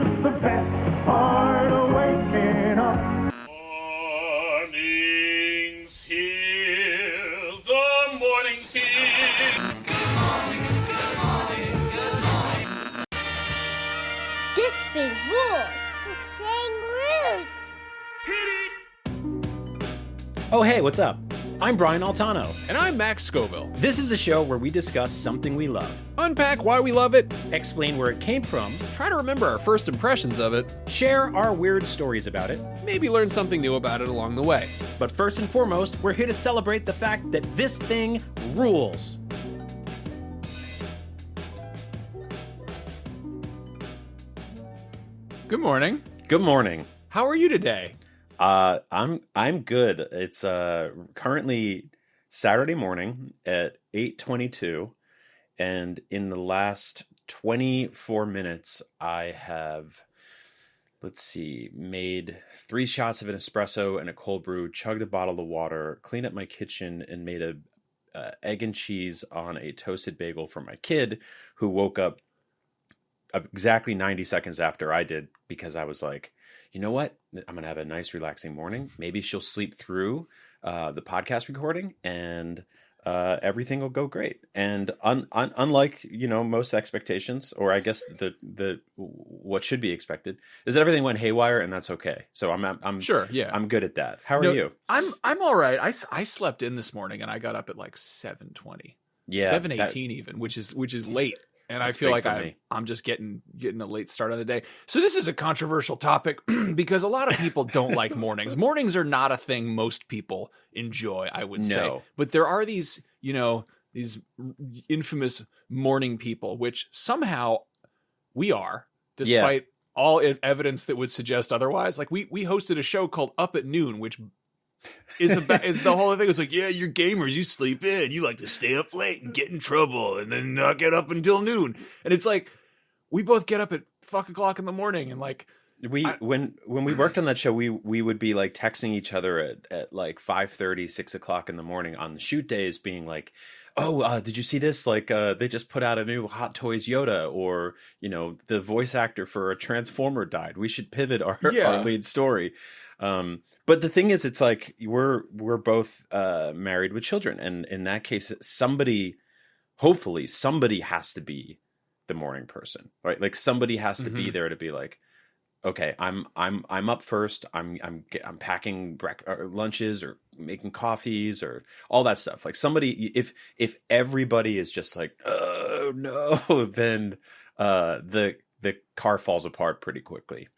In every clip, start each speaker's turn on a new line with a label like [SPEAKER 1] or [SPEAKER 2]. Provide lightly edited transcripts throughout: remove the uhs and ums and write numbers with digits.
[SPEAKER 1] the best part of waking up.
[SPEAKER 2] Morning's here, the morning's here.
[SPEAKER 3] This thing rules. The thing rules.
[SPEAKER 4] Oh, hey, what's up? I'm Brian Altano.
[SPEAKER 5] And I'm Max Scoville.
[SPEAKER 4] This is a show where we discuss something we love,
[SPEAKER 5] Unpack why we love it,
[SPEAKER 4] explain where it came from,
[SPEAKER 5] try to remember our first impressions of it,
[SPEAKER 4] share our weird stories about it.
[SPEAKER 5] maybe learn something new about it along the way.
[SPEAKER 4] But first and foremost, we're here to celebrate the fact that this thing rules.
[SPEAKER 5] Good morning.
[SPEAKER 4] Good morning.
[SPEAKER 5] How are you today?
[SPEAKER 4] I'm good. It's currently Saturday morning at 8:22, and in the last 24 minutes, I have, made 3 shots of an espresso and a cold brew, chugged a bottle of water, cleaned up my kitchen, and made a egg and cheese on a toasted bagel for my kid, who woke up exactly 90 seconds after I did, because I was like, you know what? I'm going to have a nice, relaxing morning. Maybe she'll sleep through the podcast recording, and everything will go great. And unlike, most expectations, or I guess the what should be expected, is that everything went haywire, and that's okay. So I'm sure, yeah, I'm good at that. How are you?
[SPEAKER 5] I'm all right. I slept in this morning, and I got up at like 7:20, 7:18 even, which is late. And I feel like I'm just getting a late start on the day. So this is a controversial topic because a lot of people don't like mornings. Mornings are not a thing most people enjoy, I would say. But there are these, these infamous morning people, which somehow we are, despite all evidence that would suggest otherwise. Like we hosted a show called Up at Noon, which is the whole thing. It's like, yeah, you're gamers, you sleep in, you like to stay up late and get in trouble and then not get up until noon. And it's like, we both get up at fuck o'clock in the morning, and like
[SPEAKER 4] when we worked on that show, we would be like texting each other at like 5:30, 6 o'clock in the morning on the shoot days, being like, oh, did you see this? Like, they just put out a new Hot Toys Yoda, or, the voice actor for a Transformer died. We should pivot our lead story. But the thing is, it's like we're both married with children, and in that case, hopefully somebody has to be the morning person, right? Like somebody has to be there to be like, okay, I'm up first. I'm packing lunches or making coffees or all that stuff. Like somebody, if everybody is just like, oh no, then the car falls apart pretty quickly.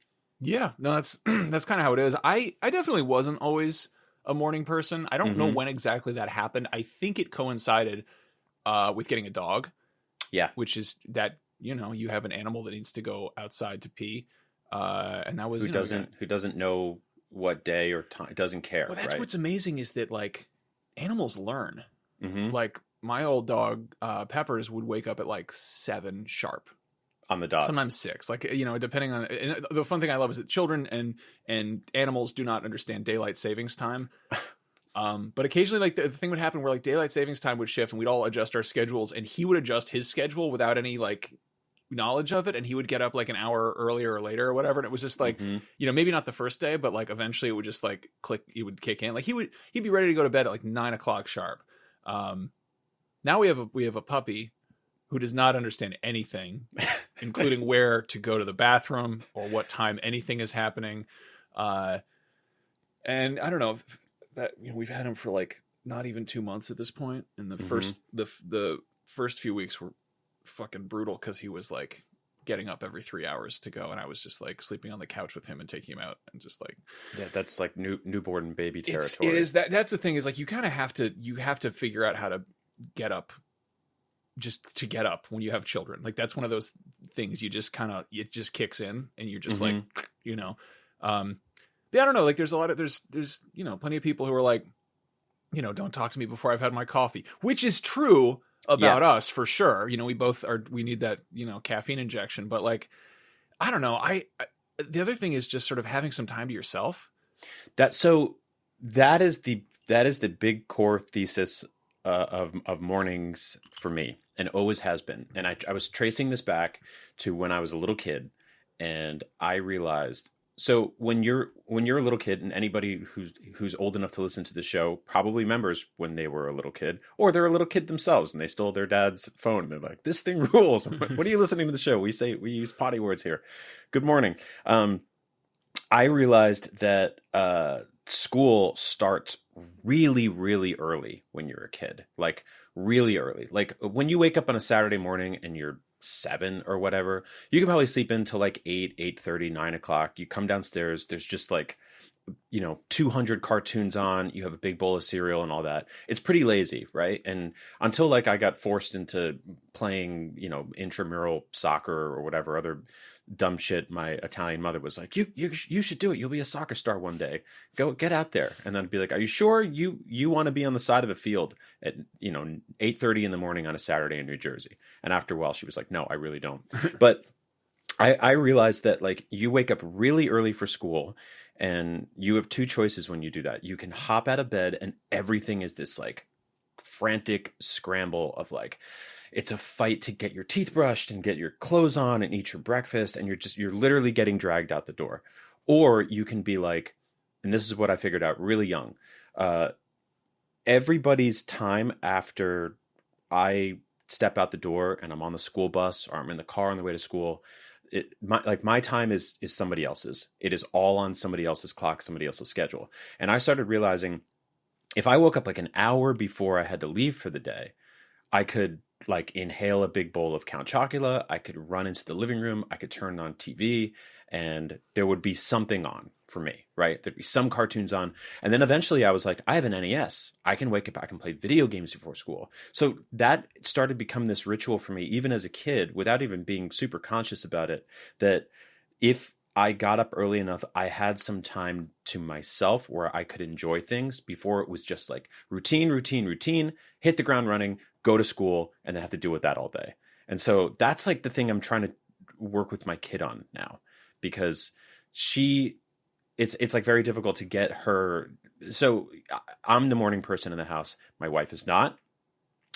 [SPEAKER 5] Yeah, no, that's kind of how it is. I definitely wasn't always a morning person. I don't know when exactly that happened. I think it coincided with getting a dog.
[SPEAKER 4] Yeah,
[SPEAKER 5] which is that you have an animal that needs to go outside to pee, and that was
[SPEAKER 4] who doesn't know what day or time, doesn't care.
[SPEAKER 5] Well, that's
[SPEAKER 4] right?
[SPEAKER 5] What's amazing is that like animals learn.
[SPEAKER 4] Mm-hmm.
[SPEAKER 5] Like my old dog Peppers would wake up at like 7 sharp.
[SPEAKER 4] On the dot.
[SPEAKER 5] Sometimes 6, like, depending on. And the fun thing I love is that children and animals do not understand daylight savings time. But occasionally, like the thing would happen where like daylight savings time would shift, and we'd all adjust our schedules, and he would adjust his schedule without any like knowledge of it, and he would get up like an hour earlier or later or whatever, and it was just like, maybe not the first day, but like eventually it would just like click, it would kick in. Like he'd be ready to go to bed at like 9 o'clock sharp. Now we have a puppy who does not understand anything, including where to go to the bathroom or what time anything is happening. And I don't know that we've had him for like not even 2 months at this point. And the first few weeks were fucking brutal because he was like getting up every 3 hours to go, and I was just like sleeping on the couch with him and taking him out, and just like,
[SPEAKER 4] yeah, that's like newborn baby territory.
[SPEAKER 5] It is that's the thing, is like you kind of have to figure out how to get up. Just to get up when you have children. Like that's one of those things you just it just kicks in, and you're just like, but I don't know, like there's plenty of people who are like, don't talk to me before I've had my coffee, which is true about us for sure. We need that, caffeine injection, but like, I don't know. The other thing is just sort of having some time to yourself.
[SPEAKER 4] That is the big core thesis of mornings for me, and always has been. And I was tracing this back to when I was a little kid, and I realized, so when you're a little kid, and anybody who's old enough to listen to the show probably remembers when they were a little kid, or they're a little kid themselves and they stole their dad's phone and they're like, this thing rules. I'm like, what are you listening to the show? We use potty words here. Good morning. I realized that school starts really, really early when you're a kid, like really early. Like when you wake up on a Saturday morning and you're 7 or whatever, you can probably sleep until like 8:30, 9 o'clock. You come downstairs, there's just like, 200 cartoons on, you have a big bowl of cereal and all that. It's pretty lazy, right? And until like I got forced into playing, intramural soccer or whatever other dumb shit, my Italian mother was like, you should do it. You'll be a soccer star one day. Go get out there. And then I'd be like, are you sure you want to be on the side of a field at 8:30 in the morning on a Saturday in New Jersey? And after a while she was like, no, I really don't. But I realized that like you wake up really early for school, and you have two choices when you do that. You can hop out of bed and everything is this like frantic scramble of like, it's a fight to get your teeth brushed and get your clothes on and eat your breakfast. And you're literally getting dragged out the door. Or you can be like, and this is what I figured out really young. Everybody's time after I step out the door and I'm on the school bus or I'm in the car on the way to school, my time is somebody else's. It is all on somebody else's clock, somebody else's schedule. And I started realizing if I woke up like an hour before I had to leave for the day, I could like inhale a big bowl of Count Chocula. I could run into the living room. I could turn on TV and there would be something on for me, right? There'd be some cartoons on. And then eventually I was like, I have an NES. I can wake up, I can play video games before school. So that started becoming this ritual for me, even as a kid, without even being super conscious about it, that if I got up early enough, I had some time to myself where I could enjoy things before it was just like routine, hit the ground running, go to school, and then have to deal with that all day. And so that's like the thing I'm trying to work with my kid on now, because it's like very difficult to get her. So I'm the morning person in the house. My wife is not.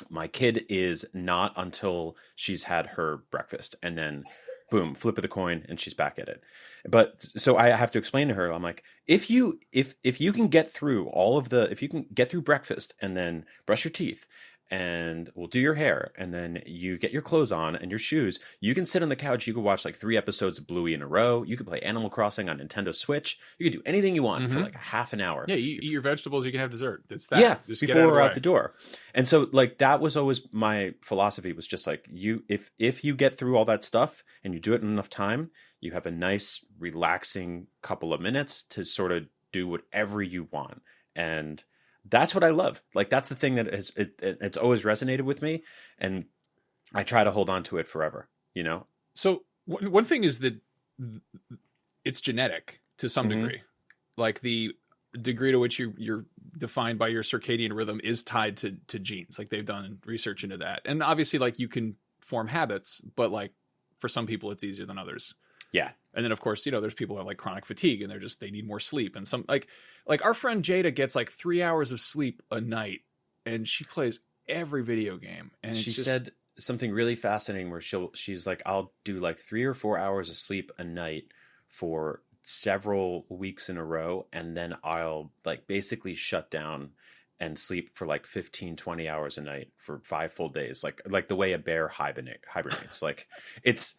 [SPEAKER 4] My kid is not until she's had her breakfast, and then boom, flip of the coin, and she's back at it. But so I have to explain to her, I'm like, if you can get through if you can get through breakfast and then brush your teeth and we'll do your hair and then you get your clothes on and your shoes, you can sit on the couch, you could watch like 3 episodes of Bluey in a row, you could play Animal Crossing on Nintendo Switch, you could do anything you want for like a half an hour.
[SPEAKER 5] Yeah, you eat your vegetables, you can have dessert. It's that.
[SPEAKER 4] Yeah,
[SPEAKER 5] just
[SPEAKER 4] before we're out the door. And so like that was always my philosophy, was just like, if you get through all that stuff and you do it in enough time, you have a nice relaxing couple of minutes to sort of do whatever you want. And that's what I love. Like that's the thing that it's always resonated with me, and I try to hold on to it forever,
[SPEAKER 5] So one thing is that it's genetic to some degree. Like the degree to which you're defined by your circadian rhythm is tied to genes. Like they've done research into that. And obviously like you can form habits, but like for some people it's easier than others.
[SPEAKER 4] Yeah.
[SPEAKER 5] And then of course, there's people who have like chronic fatigue and they need more sleep. And some like our friend Jada gets like 3 hours of sleep a night and she plays every video game. And
[SPEAKER 4] she said something really fascinating where she's like, I'll do like 3 or 4 hours of sleep a night for several weeks in a row. And then I'll like basically shut down and sleep for like 15, 20 hours a night for 5 full days. Like the way a bear hibernates. Like it's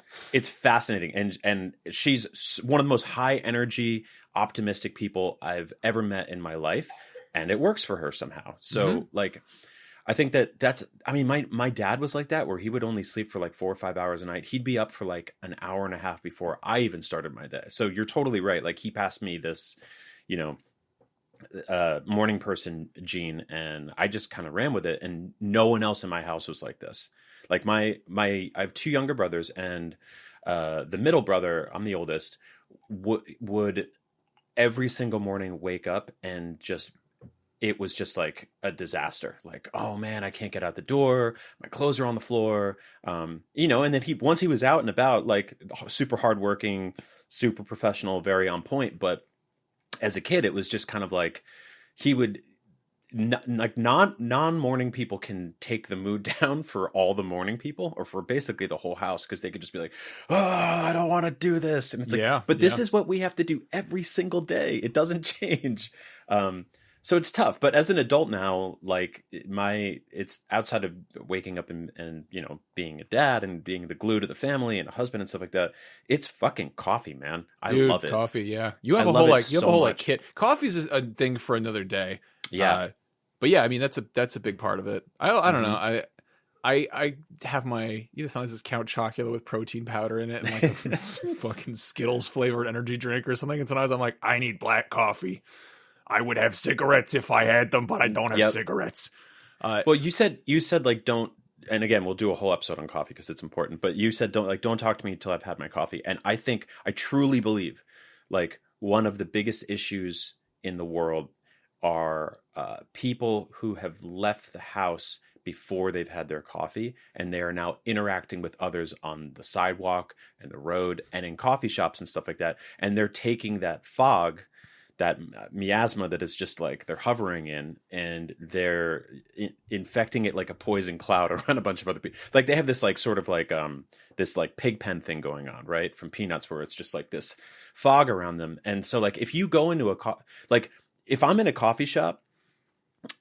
[SPEAKER 4] fascinating. And she's one of the most high energy, optimistic people I've ever met in my life. And it works for her somehow. So like, I think my dad was like that, where he would only sleep for like 4 or 5 hours a night. He'd be up for like an hour and a half before I even started my day. So you're totally right. Like he passed me this, morning person gene, and I just kind of ran with it, and no one else in my house was like this. Like I have 2 younger brothers, and the middle brother, I'm the oldest, would every single morning wake up and it was just like a disaster. Like, oh man, I can't get out the door. My clothes are on the floor. And then once he was out and about, like super hardworking, super professional, very on point. But as a kid, it was just kind of like like non-morning people can take the mood down for all the morning people, or for basically the whole house, because they could just be like, oh, I don't want to do this, and it's like, but this is what we have to do every single day. It doesn't change. So it's tough. But as an adult now, like it's outside of waking up and being a dad and being the glue to the family and a husband and stuff like that, it's fucking coffee, man. I love it.
[SPEAKER 5] Coffee, yeah. You have a whole kit. Coffee's a thing for another day.
[SPEAKER 4] Yeah.
[SPEAKER 5] But yeah, I mean, that's a big part of it. I don't know. I have my, sometimes it's Count Chocula with protein powder in it and like a fucking Skittles flavored energy drink or something. And sometimes I'm like, I need black coffee. I would have cigarettes if I had them, but I don't have cigarettes.
[SPEAKER 4] Well, you said like, don't, and again, we'll do a whole episode on coffee because it's important, but you said don't talk to me until I've had my coffee. And I truly believe like one of the biggest issues in the world are people who have left the house before they've had their coffee, and they are now interacting with others on the sidewalk and the road and in coffee shops and stuff like that. And they're taking that fog, that miasma that is just like they're hovering in, and they're infecting it like a poison cloud around a bunch of other people. Like they have this like sort of like this like pig pen thing going on, right? From Peanuts, where it's just like this fog around them. And so like if you go into like if I'm in a coffee shop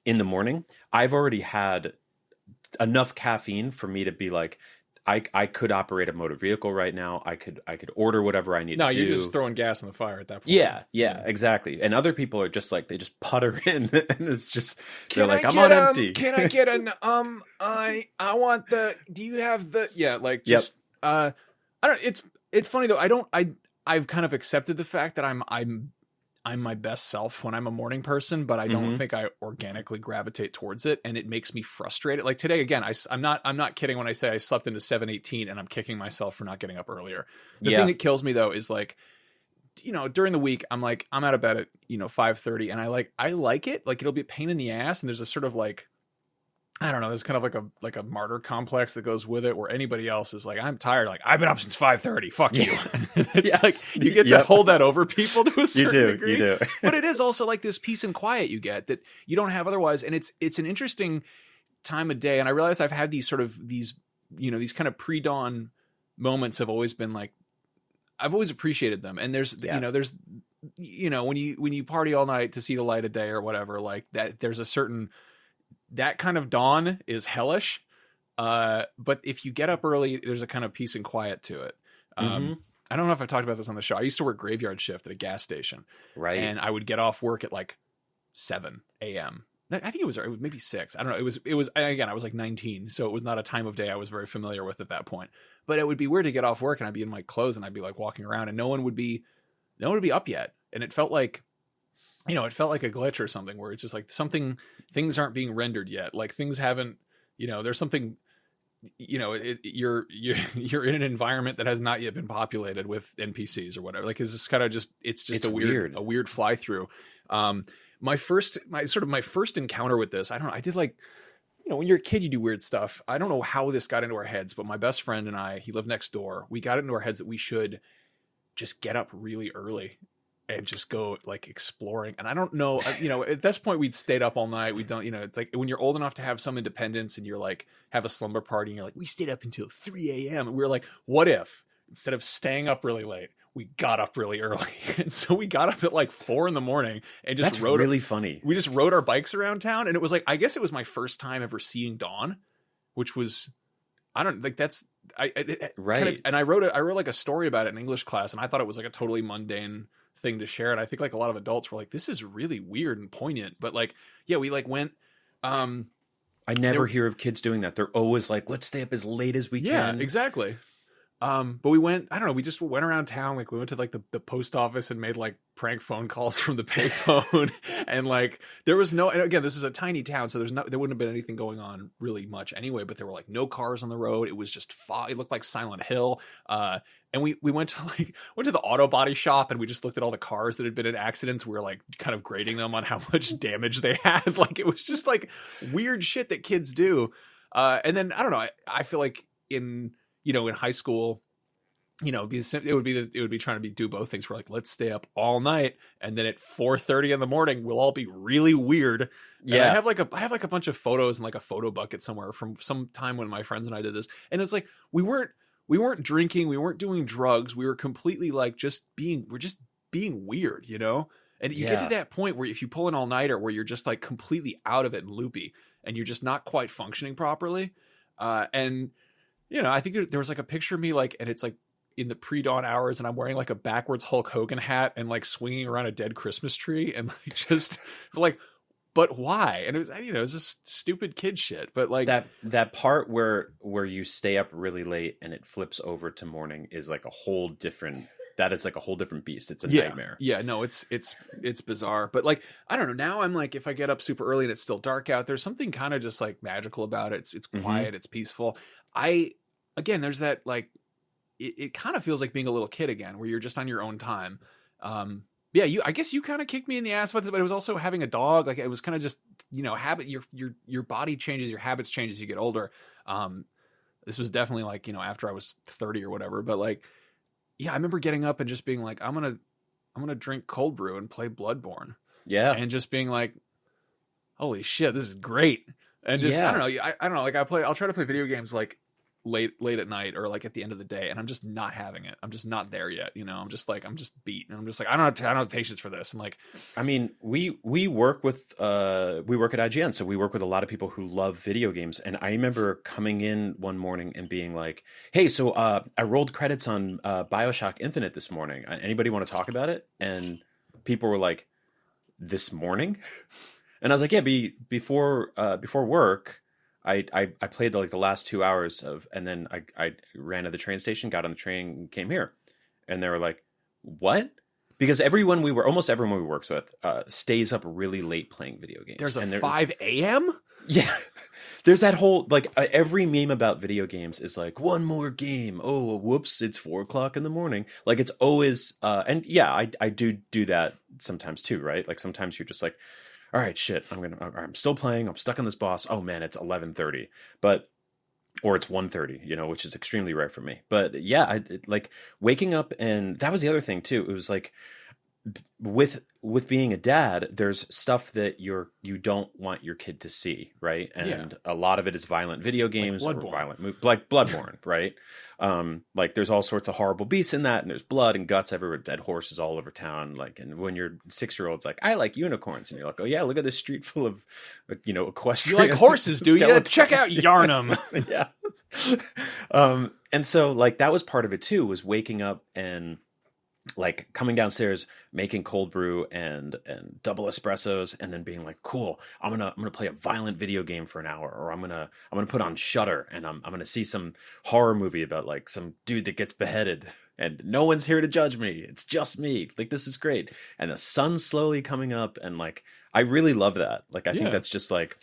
[SPEAKER 4] in the morning, I've already had enough caffeine for me to be like, I could operate a motor vehicle right now. I could order whatever I need to do. No,
[SPEAKER 5] you're just throwing gas on the fire at that point.
[SPEAKER 4] Yeah, exactly. And other people are just like, they just putter in and it's just, they're like, I'm on empty.
[SPEAKER 5] Can I get an, I want the, do you have the, like just, I don't, it's funny though. I've kind of accepted the fact that I'm my best self when I'm a morning person, but I don't think I organically gravitate towards it, and it makes me frustrated. Like today, again, I'm not kidding when I say I slept into 7:18 and I'm kicking myself for not getting up earlier. The thing that kills me though is like, during the week, I'm out of bed at 5:30, and I like it. Like it'll be a pain in the ass, and there's a sort of like, I don't know, there's kind of like a martyr complex that goes with it, where anybody else is like, I'm tired. Like I've been up since 5:30. Fuck you. It's like you get to hold that over people to a certain degree. You do. But it is also like this peace and quiet you get that you don't have otherwise. And it's an interesting time of day. And I realize I've had these kind of pre-dawn moments have always been like, I've always appreciated them. And there's when you party all night to see the light of day or whatever, like that, there's a certain, that kind of dawn is hellish. But if you get up early, there's a kind of peace and quiet to it. I don't know if I've talked about this on the show. I used to work graveyard shift at a gas station. Right. And I would get off work at like 7 a.m. I think it was maybe 6. I don't know. It was, again, I was like 19. So it was not a time of day I was very familiar with at that point. But it would be weird to get off work and I'd be in my clothes and I'd be like walking around and no one would be up yet. And it felt like, it felt like a glitch or something, where it's just like things aren't being rendered yet. Like things haven't, there's something, you're in an environment that has not yet been populated with NPCs or whatever. Like it's just kind of it's a weird fly through. My first encounter with this, I don't know. I did like, when you're a kid, you do weird stuff. I don't know how this got into our heads, but my best friend and I, he lived next door. We got into our heads that we should just get up really early and just go like exploring. And I don't know, at this point we'd stayed up all night. We don't, it's like when you're old enough to have some independence and you're like, have a slumber party and you're like, we stayed up until 3 a.m. And we were like, what if instead of staying up really late, we got up really early? And so we got up at like 4 a.m. and just rode.
[SPEAKER 4] Really funny.
[SPEAKER 5] We just rode our bikes around town. And it was like, I guess it was my first time ever seeing dawn, which was, I don't like that's, right. Kind of, and I wrote like a story about it in English class. And I thought it was like a totally mundane thing to share. And I think like a lot of adults were like, this is really weird and poignant. But like, yeah, we like went,
[SPEAKER 4] I never hear of kids doing that. They're always like, let's stay up as late as we can.
[SPEAKER 5] Yeah, exactly. But we went, I don't know, we just went around town. Like we went to like the post office and made like prank phone calls from the payphone. And like, there was no, and again, this is a tiny town. So there wouldn't have been anything going on really much anyway, but there were like no cars on the road. It was just fog. It looked like Silent Hill. And we went to the auto body shop and we just looked at all the cars that had been in accidents. We were like kind of grading them on how much damage they had. Like it was just like weird shit that kids do. And then I don't know, I feel like in high school, you know, it would be trying to do both things. We're like, let's stay up all night, and then at 4:30 in the morning, we'll all be really weird. And
[SPEAKER 4] Yeah.
[SPEAKER 5] I have like a bunch of photos and like a photo bucket somewhere from some time when my friends and I did this, and it's like we weren't drinking, we weren't doing drugs, we were completely like just being weird, you know. And you get to that point where if you pull an all nighter, where you're just like completely out of it and loopy, and you're just not quite functioning properly, and you know, I think there was like a picture of me like, and it's like in the pre-dawn hours, and I'm wearing like a backwards Hulk Hogan hat and like swinging around a dead Christmas tree, and like just like, but why? And it was, you know, it was just stupid kid shit. But like
[SPEAKER 4] that part where you stay up really late and it flips over to morning is like a whole different. That is like a whole different beast. It's a nightmare.
[SPEAKER 5] Yeah, no, it's bizarre. But like, I don't know. Now I'm like, if I get up super early and it's still dark out, there's something kind of just like magical about it. It's quiet, it's peaceful. Again, there's that like, it kind of feels like being a little kid again, where you're just on your own time. Yeah, I guess you kind of kicked me in the ass with this, but it was also having a dog. Like, it was kind of just, you know, habit. Your body changes, your habits change as you get older. This was definitely like, you know, after I was 30 or whatever. But like, yeah, I remember getting up and just being like, I'm gonna drink cold brew and play Bloodborne.
[SPEAKER 4] Yeah,
[SPEAKER 5] and just being like, holy shit, this is great. And just I don't know, I don't know. Like I'll try to play video games like late at night or like at the end of the day, and I'm just not having it. I'm just not there yet, you know. I'm just beat, and I'm just like, I don't have patience for this. And like,
[SPEAKER 4] I mean, we work at IGN, so we work with a lot of people who love video games. And I remember coming in one morning and being like, hey, so I rolled credits on BioShock Infinite this morning. Anybody want to talk about it? And people were like, this morning? And I was like, yeah, before work, I played the last 2 hours and then I ran to the train station, got on the train, and came here. And they were like, what? Because almost everyone we works with stays up really late playing video games.
[SPEAKER 5] There's a 5 a.m.?
[SPEAKER 4] Yeah. There's that whole, like, every meme about video games is like, one more game. Oh, whoops, it's 4:00 in the morning. Like, it's always, and yeah, I do that sometimes too, right? Like, sometimes you're just like, all right, shit, I'm still playing. I'm stuck on this boss. Oh man, it's 11:30, or it's 1:30, you know, which is extremely rare for me. But yeah, like waking up, and that was the other thing too. It was like with being a dad, there's stuff that you don't want your kid to see, right? And a lot of it is violent video games,
[SPEAKER 5] like
[SPEAKER 4] or violent, like Bloodborne, right? Like there's all sorts of horrible beasts in that, and there's blood and guts everywhere, dead horses all over town. Like, and when your 6-year-old's like, I like unicorns, and you're like, oh yeah, look at this street full of, you know, equestrian.
[SPEAKER 5] You like horses, do you? Check out Yarnum.
[SPEAKER 4] Yeah. And so like that was part of it too, was waking up and like coming downstairs, making cold brew and double espressos, and then being like, cool, I'm gonna play a violent video game for an hour, or I'm gonna put on Shudder, and I'm gonna see some horror movie about like some dude that gets beheaded, and no one's here to judge me. It's just me. Like, this is great. And the sun's slowly coming up, and like I really love that. Like, I think that's just like,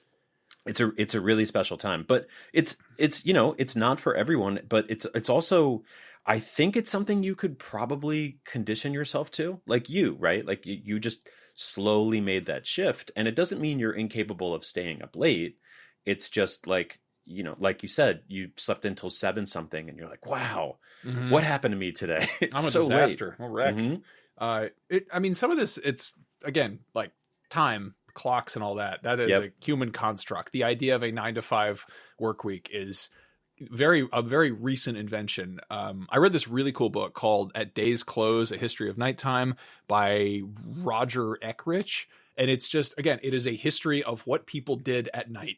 [SPEAKER 4] it's a really special time. But it's you know, it's not for everyone, but it's also, I think it's something you could probably condition yourself to, like you, right? Like you just slowly made that shift, and it doesn't mean you're incapable of staying up late. It's just like, you know, like you said, you slept until 7 something, and you're like, wow, what happened to me today?
[SPEAKER 5] I'm a disaster. I'm a wreck. I mean, some of this, it's again like time, clocks, and all that. That is a human construct. The idea of a 9-to-5 work week is a very recent invention. I read this really cool book called At Day's Close, A History of Nighttime by Roger Eckrich. And it's just, again, it is a history of what people did at night,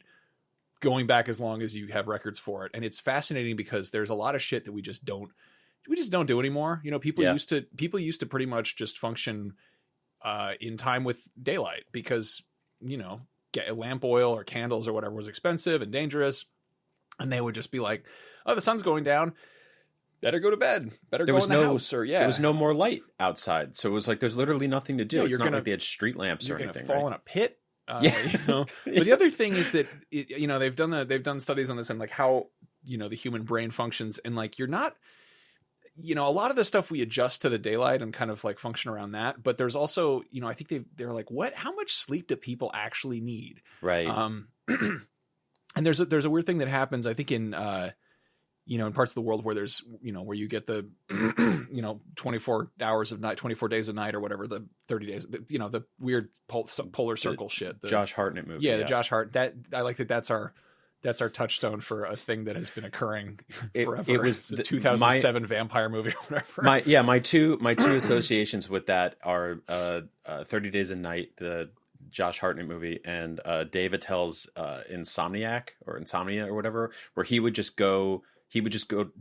[SPEAKER 5] going back as long as you have records for it. And it's fascinating because there's a lot of shit that we just don't do anymore. You know, people used to pretty much just function in time with daylight because, you know, get lamp oil or candles or whatever was expensive and dangerous. And they would just be like, oh, the sun's going down. Better go to bed. Better go in the house. Or
[SPEAKER 4] there was no more light outside. So it was like, there's literally nothing to do. It's not like they had street lamps or anything. You're
[SPEAKER 5] going to fall in a pit. You know? But the other thing is that, you know, they've done studies on this and like how, you know, the human brain functions. And like, you're not, you know, a lot of the stuff we adjust to the daylight and kind of like function around that. But there's also, you know, I think they're like, how much sleep do people actually need?
[SPEAKER 4] Right.
[SPEAKER 5] And there's a weird thing that happens, I think, in in parts of the world where there's, where you get the, 24 hours of night, 24 days of night or whatever, the 30 days, the weird polar circle shit. The
[SPEAKER 4] Josh Hartnett movie.
[SPEAKER 5] Yeah, the Josh Hart. I like that's our touchstone for a thing that has been occurring forever. It was the 2007 vampire movie or whatever.
[SPEAKER 4] My two associations with that are 30 Days a Night, the Josh Hartnett movie, and Dave Attell's Insomnia or whatever, where he would just go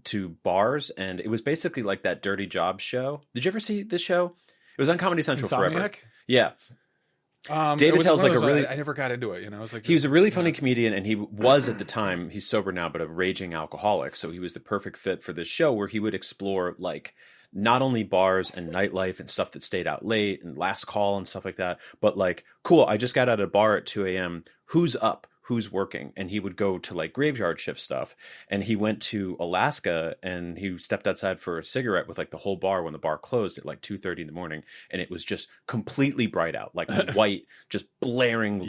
[SPEAKER 4] to bars, and it was basically like that Dirty Jobs show. Did you ever see this show? It was on Comedy Central forever. Yeah. Dave Attell's like
[SPEAKER 5] I never got into it. I was like,
[SPEAKER 4] he was a really funny comedian, and he was at the time, he's sober now, but a raging alcoholic. So he was the perfect fit for this show, where he would explore like not only bars and nightlife and stuff that stayed out late and last call and stuff like that, but like, cool, I just got out of a bar at 2 a.m. Who's up? Who's working? And he would go to like graveyard shift stuff. And he went to Alaska, and he stepped outside for a cigarette with like the whole bar when the bar closed at like 2:30 in the morning. And it was just completely bright out, like white, just blaring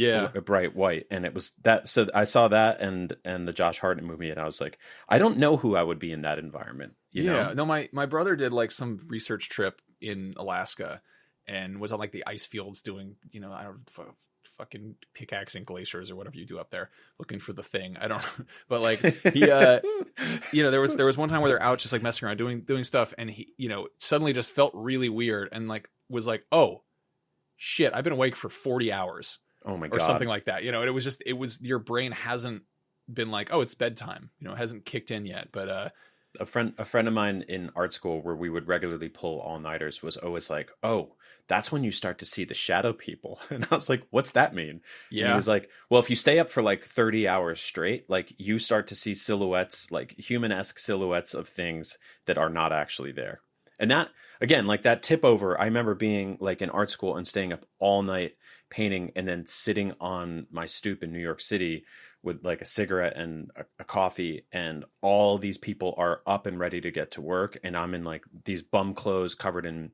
[SPEAKER 4] bright white. And it was that. So I saw that and the Josh Hartnett movie, and I was like, I don't know who I would be in that environment. You know?
[SPEAKER 5] No, my brother did like some research trip in Alaska and was on like the ice fields doing, I don't know, fucking pickaxing glaciers or whatever you do up there, looking for the thing. I don't know. But like he there was one time where they're out just like messing around doing stuff, and he suddenly just felt really weird and like was like, oh shit, I've been awake for 40 hours.
[SPEAKER 4] Oh my God.
[SPEAKER 5] Or something like that. It was your brain hasn't been like, oh, it's bedtime. It hasn't kicked in yet. But
[SPEAKER 4] a friend of mine in art school, where we would regularly pull all-nighters, was always like, oh, that's when you start to see the shadow people. And I was like, what's that mean? Yeah. And he was like, well, if you stay up for like 30 hours straight, like you start to see silhouettes, like human-esque silhouettes of things that are not actually there. And that, again, like that tip over, I remember being like in art school and staying up all night painting, and then sitting on my stoop in New York City with like a cigarette and a coffee, and all these people are up and ready to get to work, and I'm in like these bum clothes covered in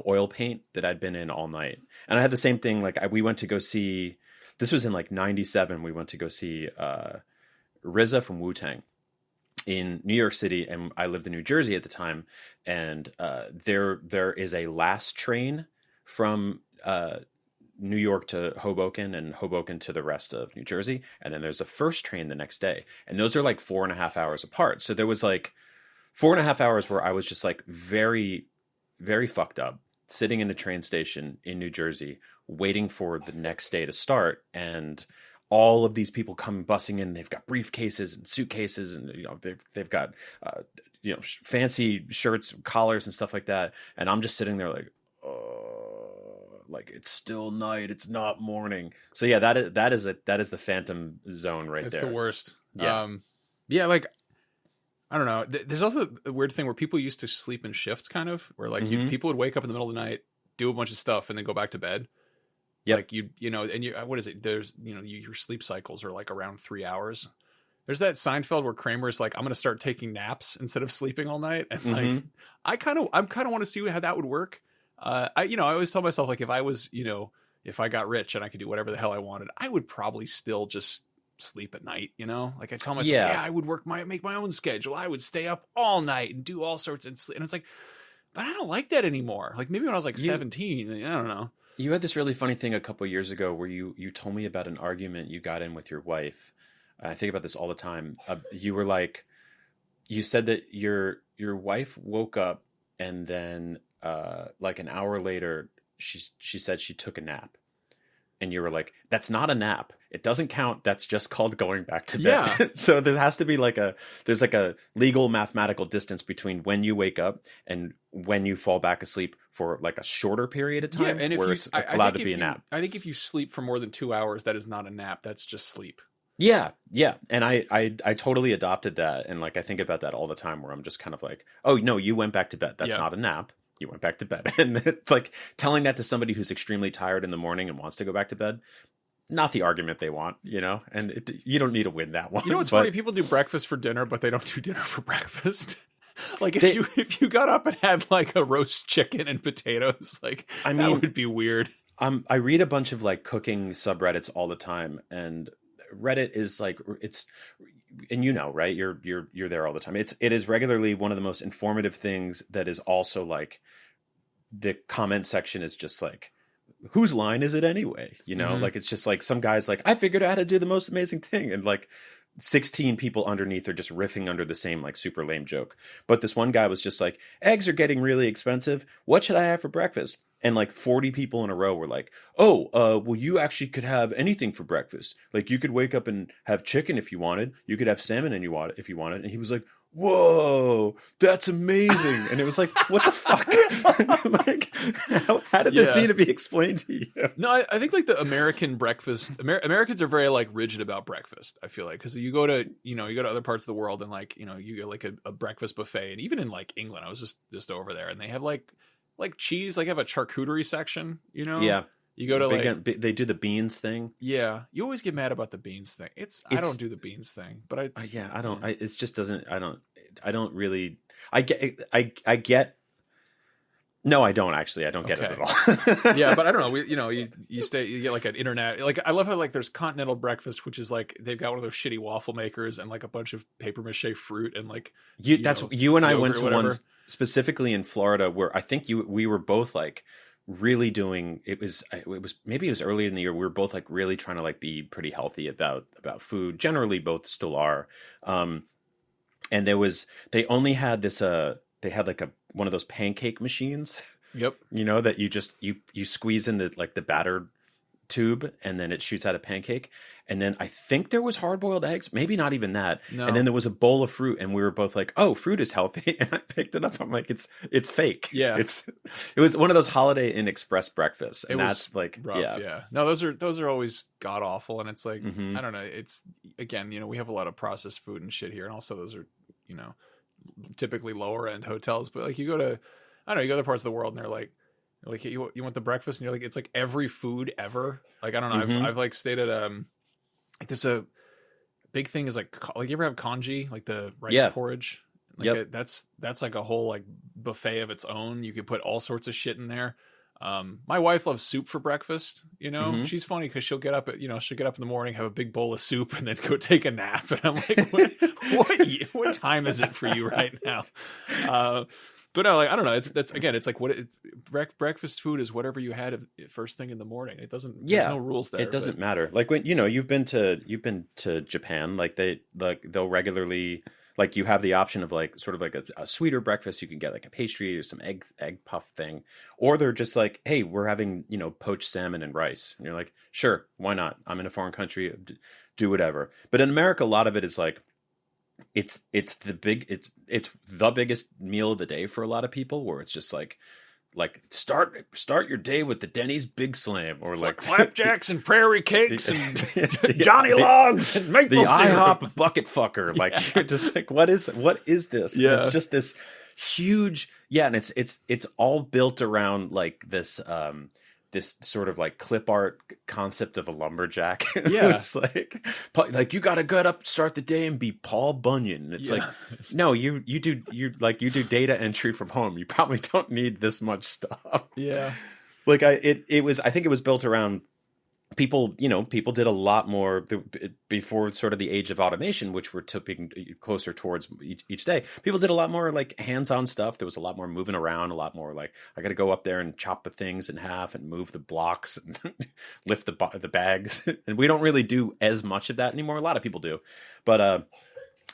[SPEAKER 4] oil paint that I'd been in all night. And I had the same thing, like we went to go see, this was in like 97, we went to go see RZA from Wu-Tang in New York City, and I lived in New Jersey at the time, and there is a last train from New York to Hoboken, and Hoboken to the rest of New Jersey. And then there's a first train the next day. And those are like 4.5 hours apart. So there was like 4.5 hours where I was just like very, very fucked up, sitting in a train station in New Jersey, waiting for the next day to start. And all of these people come bussing in. They've got briefcases and suitcases, and they've got fancy shirts, collars, and stuff like that. And I'm just sitting there like, like it's still night, it's not morning. So yeah, that is the phantom zone right there.
[SPEAKER 5] It's the worst.
[SPEAKER 4] Yeah.
[SPEAKER 5] Like I don't know. There's also a weird thing where people used to sleep in shifts, kind of, where like people would wake up in the middle of the night, do a bunch of stuff, and then go back to bed.
[SPEAKER 4] Yeah.
[SPEAKER 5] Like and what is it? There's your sleep cycles are like around 3 hours. There's that Seinfeld where Kramer's like, I'm going to start taking naps instead of sleeping all night, and like I kind of want to see how that would work. I always tell myself, like, if I was, if I got rich and I could do whatever the hell I wanted, I would probably still just sleep at night, like I tell myself, I would make my own schedule. I would stay up all night and do all sorts and it's like, but I don't like that anymore. Like maybe when I was like 17, I don't know.
[SPEAKER 4] You had this really funny thing a couple of years ago where you told me about an argument you got in with your wife. I think about this all the time. You were like, you said that your wife woke up and then like an hour later, she said she took a nap, and you were like, "That's not a nap. It doesn't count. That's just called going back to bed." Yeah. So there has to be there's a legal mathematical distance between when you wake up and when you fall back asleep for like a shorter period of time.
[SPEAKER 5] Yeah, and
[SPEAKER 4] where it's allowed to be a nap.
[SPEAKER 5] I think if you sleep for more than 2 hours, that is not a nap. That's just sleep.
[SPEAKER 4] Yeah. And I totally adopted that, and like I think about that all the time, where I'm just kind of like, oh no, you went back to bed. That's not a nap. You went back to bed. And it's like telling that to somebody who's extremely tired in the morning and wants to go back to bed, not the argument they want, and you don't need to win that one.
[SPEAKER 5] You know what's funny? People do breakfast for dinner, but they don't do dinner for breakfast. Like if you got up and had like a roast chicken and potatoes, like that would be weird.
[SPEAKER 4] I read a bunch of like cooking subreddits all the time, and Reddit is like, and right, you're there all the time. It is regularly one of the most informative things that is also like the comment section is just like, whose line is it anyway? Like it's just like some guy's like, I figured out how to do the most amazing thing, and like 16 people underneath are just riffing under the same like super lame joke. But this one guy was just like, eggs are getting really expensive. What should I have for breakfast? And like 40 people in a row were like, oh, well, you actually could have anything for breakfast. Like you could wake up and have chicken if you wanted. You could have salmon if you wanted. And he was like, whoa, that's amazing. And it was like, what the fuck? Like, how did this need to be explained to you?
[SPEAKER 5] No, I think like the American breakfast, Americans are very like rigid about breakfast. I feel like, because you go to other parts of the world and like, you get like a breakfast buffet. And even in like England, I was just over there and they have like cheese, like have a charcuterie section,
[SPEAKER 4] Yeah.
[SPEAKER 5] You go to
[SPEAKER 4] they do the beans thing.
[SPEAKER 5] Yeah. You always get mad about the beans thing. I don't do the beans thing, but
[SPEAKER 4] I don't, it just doesn't, I don't really, I get, no, I don't actually. I don't get it at all.
[SPEAKER 5] Yeah, but I don't know. You get like an internet. Like I love how like there's continental breakfast, which is like they've got one of those shitty waffle makers and like a bunch of paper mache fruit and like
[SPEAKER 4] you and I went to one specifically in Florida where I think we were both like really doing. It was maybe it was early in the year. We were both like really trying to like be pretty healthy about food. Generally, both still are. And they only had this. They had like one of those pancake machines.
[SPEAKER 5] Yep.
[SPEAKER 4] That you just you squeeze in the batter tube and then it shoots out a pancake. And then I think there was hard boiled eggs, maybe not even that. No. And then there was a bowl of fruit and we were both like, oh, fruit is healthy. And I picked it up. I'm like, it's fake.
[SPEAKER 5] Yeah.
[SPEAKER 4] It was one of those Holiday Inn Express breakfasts. And that's like
[SPEAKER 5] rough. Yeah. No, those are always god awful. And it's like, I don't know. It's again, we have a lot of processed food and shit here. And also those are, typically lower end hotels, but like you go to other parts of the world and they're like you want the breakfast and you're like, it's like every food ever. Like, I don't know. I've like stayed at, like there's a big thing is like you ever have congee, like the rice porridge? Like that's like a whole like buffet of its own. You could put all sorts of shit in there. My wife loves soup for breakfast. She's funny because she'll get up in the morning, have a big bowl of soup, and then go take a nap. And I'm like, what time is it for you right now? But no, like I don't know. It's like breakfast food is whatever you had first thing in the morning. It doesn't. There's no rules there.
[SPEAKER 4] It doesn't matter. Like when you've been to Japan, like they'll regularly. Like you have the option of like sort of like a sweeter breakfast. You can get like a pastry or some egg puff thing, or they're just like, hey, we're having poached salmon and rice, and you're like, sure, why not? I'm in a foreign country, do whatever. But in America, a lot of it is like, it's the biggest meal of the day for a lot of people, where it's just like start your day with the Denny's Big Slam or like
[SPEAKER 5] flapjacks and prairie cakes and Johnny Logs and maple syrup.
[SPEAKER 4] IHOP bucket fucker. Like you're just like, what is this? Yeah. And it's just this huge, and it's all built around like this this sort of like clip art concept of a lumberjack.
[SPEAKER 5] Yeah.
[SPEAKER 4] It's like you gotta get up, start the day and be Paul Bunyan. It's like, no, you do data entry from home. You probably don't need this much stuff.
[SPEAKER 5] Yeah.
[SPEAKER 4] Like I think it was built around people did a lot more before sort of the age of automation, which we're tipping closer towards each day. People did a lot more like hands-on stuff. There was a lot more moving around, a lot more like, I got to go up there and chop the things in half and move the blocks and lift the bags. And we don't really do as much of that anymore. A lot of people do. But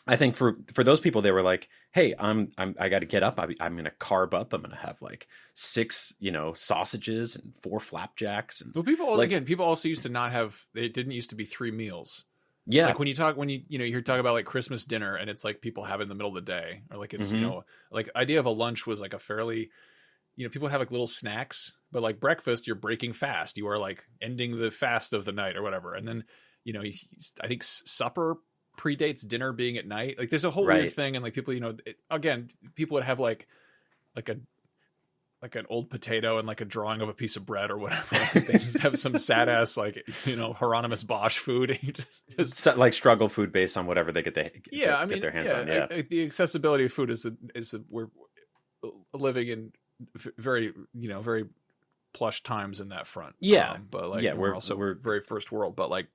[SPEAKER 4] I think for those people, they were like, hey, I got to get up. I'm going to carb up. I'm going to have like 6, sausages and 4 flapjacks. And
[SPEAKER 5] well, people also used to not have. It didn't used to be 3 meals.
[SPEAKER 4] Yeah,
[SPEAKER 5] like when you hear talk about like Christmas dinner, and it's like people have it in the middle of the day, or like it's like idea of a lunch was like a fairly, people have like little snacks, but like breakfast, you're breaking fast. You are like ending the fast of the night or whatever, and then I think supper predates dinner being at night. Like there's a whole weird thing, and like people, again, people would have like an old potato and like a drawing of a piece of bread or whatever. Like they just have some sad ass like Hieronymus Bosch food, and you just
[SPEAKER 4] like struggle food based on whatever they get their hands on. Yeah,
[SPEAKER 5] the accessibility of food is we're living in very very plush times in that front.
[SPEAKER 4] Yeah,
[SPEAKER 5] but like we're very first world, but like.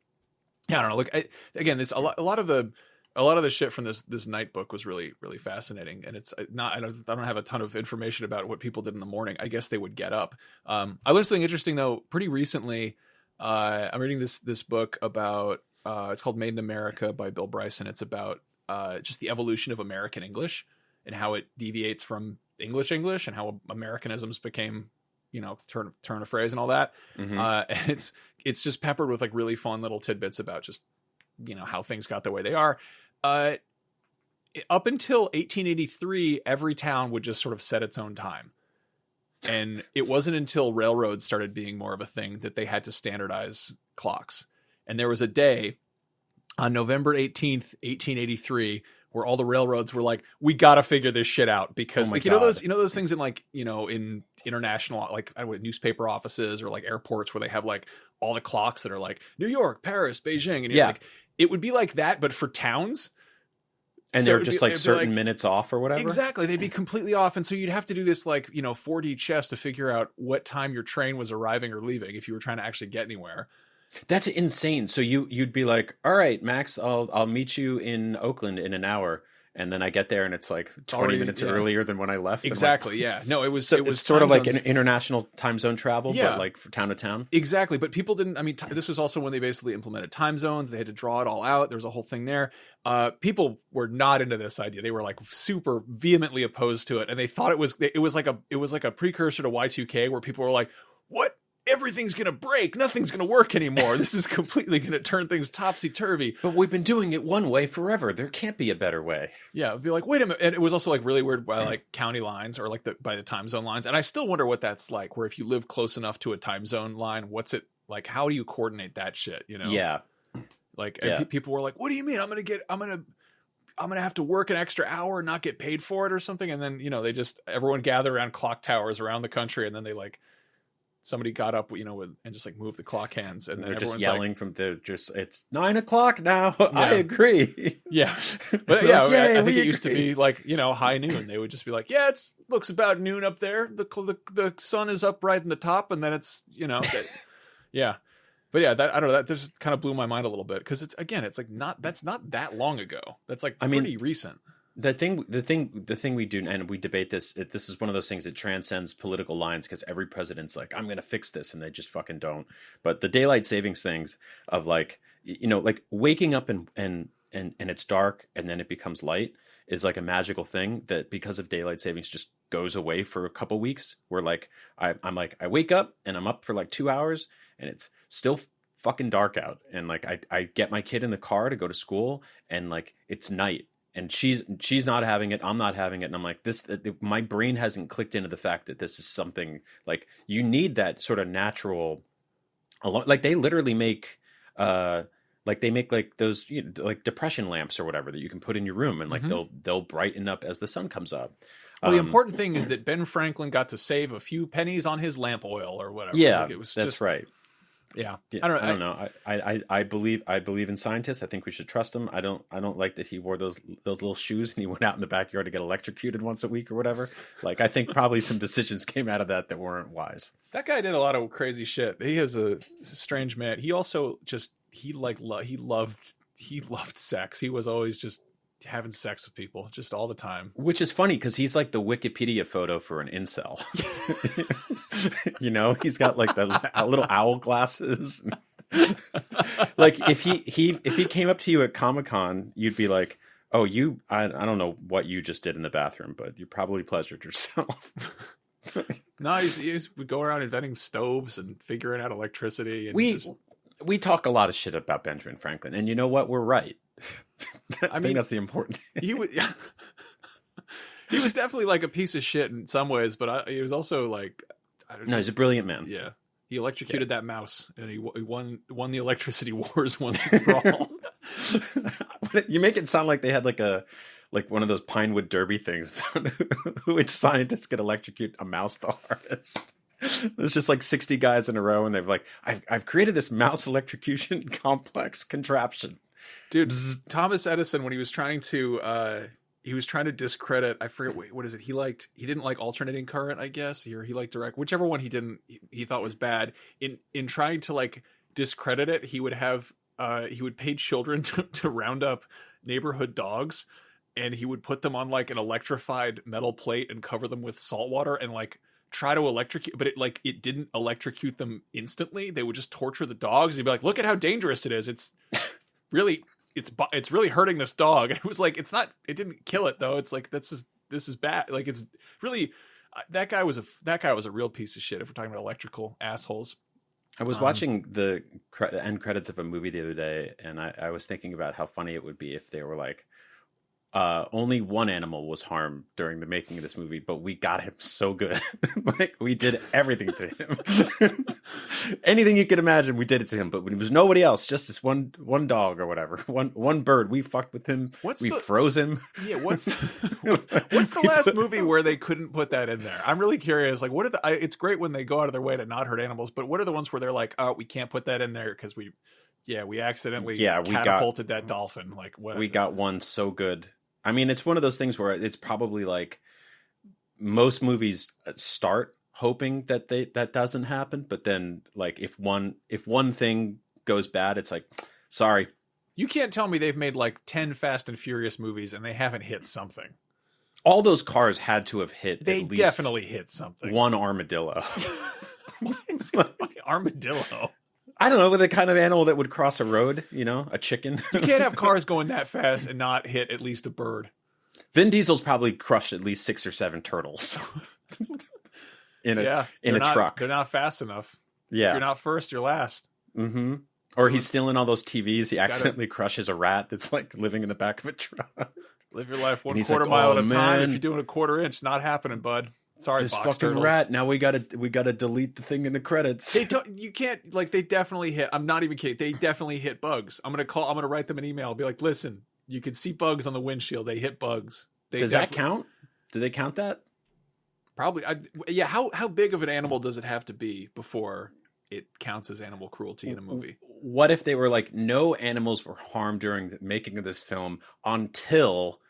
[SPEAKER 5] Yeah, I don't know. Look, again, this a lot of the A lot of the shit from this night book was really, really fascinating. And it's not, I don't have a ton of information about what people did in the morning. I guess they would get up. I learned something interesting though, pretty recently. I'm reading this book about, it's called Made in America by Bill Bryson. It's about just the evolution of American English and how it deviates from English and how Americanisms became, turn of phrase and all that. And it's just peppered with like really fun little tidbits about just, how things got the way they are. Up until 1883, every town would just sort of set its own time. And it wasn't until railroads started being more of a thing that they had to standardize clocks. And there was a day on November 18th, 1883, where all the railroads were like, we got to figure this shit out because those things in like, in international, like I don't know, newspaper offices or like airports where they have like all the clocks that are like New York, Paris, Beijing. And like, it would be like that, but for towns.
[SPEAKER 4] And they're just like certain minutes off or whatever.
[SPEAKER 5] Exactly. They'd be completely off. And so you'd have to do this like, 4D chess to figure out what time your train was arriving or leaving if you were trying to actually get anywhere.
[SPEAKER 4] That's insane. So you'd be like, all right, Max, I'll meet you in Oakland in an hour. And then I get there and it's like 20 minutes earlier than when I left.
[SPEAKER 5] Exactly. Yeah. No, it was
[SPEAKER 4] sort of like an international time zone travel, but like for town to town.
[SPEAKER 5] Exactly. But people didn't, this was also when they basically implemented time zones. They had to draw it all out. There was a whole thing there. People were not into this idea. They were like super vehemently opposed to it. And they thought it was like a precursor to Y2K where people were like, what? Everything's going to break. Nothing's going to work anymore. This is completely going to turn things topsy-turvy.
[SPEAKER 4] But we've been doing it one way forever. There can't be a better way.
[SPEAKER 5] Yeah, it'd be like, wait a minute. And it was also like really weird by like county lines or like by the time zone lines. And I still wonder what that's like, where if you live close enough to a time zone line, what's it like? How do you coordinate that shit?
[SPEAKER 4] Yeah.
[SPEAKER 5] Like, and people were like, what do you mean? I'm going to have to work an extra hour and not get paid for it or something. And then, everyone gathered around clock towers around the country. And then they like, somebody got up, and just like moved the clock hands, and then
[SPEAKER 4] they're just
[SPEAKER 5] yelling
[SPEAKER 4] it's 9 o'clock now. Yeah. I agree.
[SPEAKER 5] Yeah, but I think it used to be like high noon. They would just be like, yeah, it looks about noon up there. The sun is up right in the top, and then it's yeah. But yeah, I don't know. That just kind of blew my mind a little bit because it's like that's not that long ago. That's like pretty recent.
[SPEAKER 4] The thing we do, and we debate this. This is one of those things that transcends political lines because every president's like, "I'm going to fix this," and they just fucking don't. But the daylight savings things of like, like waking up and it's dark and then it becomes light is like a magical thing that because of daylight savings just goes away for a couple weeks. Where like I'm like I wake up and I'm up for like 2 hours and it's still fucking dark out, and like I get my kid in the car to go to school and like it's night. And she's not having it. I'm not having it. And I'm like, my brain hasn't clicked into the fact that this is something like you need that sort of natural, like they literally make, like those, like depression lamps or whatever that you can put in your room. And like, they'll brighten up as the sun comes up.
[SPEAKER 5] Well, the important thing is that Ben Franklin got to save a few pennies on his lamp oil or whatever.
[SPEAKER 4] Yeah,
[SPEAKER 5] like it was
[SPEAKER 4] that's right.
[SPEAKER 5] Yeah.
[SPEAKER 4] I don't know. I believe in scientists. I think we should trust them. I don't like that he wore those little shoes and he went out in the backyard to get electrocuted once a week or whatever. Like I think probably some decisions came out of that weren't wise.
[SPEAKER 5] That guy did a lot of crazy shit. He is a strange man. He also just he loved sex. He was always just having sex with people just all the time,
[SPEAKER 4] which is funny because he's like the Wikipedia photo for an incel. He's got like the little owl glasses. Like if he came up to you at Comic-Con, you'd be like, oh, I don't know what you just did in the bathroom, but you probably pleasured yourself.
[SPEAKER 5] No, he would go around inventing stoves and figuring out electricity. And
[SPEAKER 4] we talk a lot of shit about Benjamin Franklin, and you know what? We're right. I think that's the important thing.
[SPEAKER 5] He was definitely like a piece of shit in some ways, but he was also like,
[SPEAKER 4] he's a brilliant man.
[SPEAKER 5] Yeah, he electrocuted that mouse, and he won the electricity wars once and for all.
[SPEAKER 4] You make it sound like they had like one of those Pinewood Derby things. Which scientists could electrocute a mouse the hardest? There's just like 60 guys in a row, and they've like, I've created this mouse electrocution complex contraption.
[SPEAKER 5] Dude, Thomas Edison, when he was trying to discredit, I forget what is it? He didn't like alternating current, I guess, or he liked direct, whichever one he thought was bad. In trying to like discredit it, he would have he would pay children to round up neighborhood dogs, and he would put them on like an electrified metal plate and cover them with salt water and like try to electrocute, but it didn't electrocute them instantly. They would just torture the dogs. He'd be like, "Look at how dangerous it is. It's really hurting this dog." And it was like, it didn't kill it though. It's like, this is bad. Like, it's really, that guy was a real piece of shit if we're talking about electrical assholes.
[SPEAKER 4] I was watching the end credits of a movie the other day, and I was thinking about how funny it would be if they were like, only one animal was harmed during the making of this movie, but we got him so good. Like, we did everything to him. Anything you could imagine, we did it to him, but when it was nobody else, just this one dog or whatever, one bird, we fucked with him. We froze him. Yeah,
[SPEAKER 5] what's the last movie where they couldn't put that in there? I'm really curious. Like, what are it's great when they go out of their way to not hurt animals, but what are the ones where they're like, oh, we can't put that in there because we accidentally catapulted that dolphin. Like, what?
[SPEAKER 4] We got one so good. I mean, it's one of those things where it's probably like most movies start hoping that that doesn't happen, but then like if one thing goes bad, it's like, sorry.
[SPEAKER 5] You can't tell me they've made like 10 Fast and Furious movies and they haven't hit something.
[SPEAKER 4] All those cars had to have hit.
[SPEAKER 5] They
[SPEAKER 4] at least
[SPEAKER 5] definitely hit something.
[SPEAKER 4] One armadillo.
[SPEAKER 5] Armadillo.
[SPEAKER 4] I don't know, the kind of animal that would cross a road, a chicken.
[SPEAKER 5] You can't have cars going that fast and not hit at least a bird.
[SPEAKER 4] Vin Diesel's probably crushed at least 6 or 7 turtles in a truck.
[SPEAKER 5] They're not fast enough.
[SPEAKER 4] Yeah.
[SPEAKER 5] If you're not first, you're last.
[SPEAKER 4] Mm-hmm. Or he's stealing all those TVs. He accidentally crushes a rat that's like living in the back of a truck.
[SPEAKER 5] Live your life one quarter mile at a time. If you're doing a quarter inch, not happening, bud. Sorry,
[SPEAKER 4] this
[SPEAKER 5] box
[SPEAKER 4] fucking
[SPEAKER 5] turtles.
[SPEAKER 4] rat. Now we gotta delete the thing in the credits.
[SPEAKER 5] You can't, like, they definitely hit. I'm not even kidding. They definitely hit bugs. I'm gonna write them an email. I'll be like, listen, you can see bugs on the windshield. They hit bugs.
[SPEAKER 4] Does that count? Do they count that?
[SPEAKER 5] Probably. Yeah. How big of an animal does it have to be before it counts as animal cruelty in a movie?
[SPEAKER 4] What if they were like, no animals were harmed during the making of this film until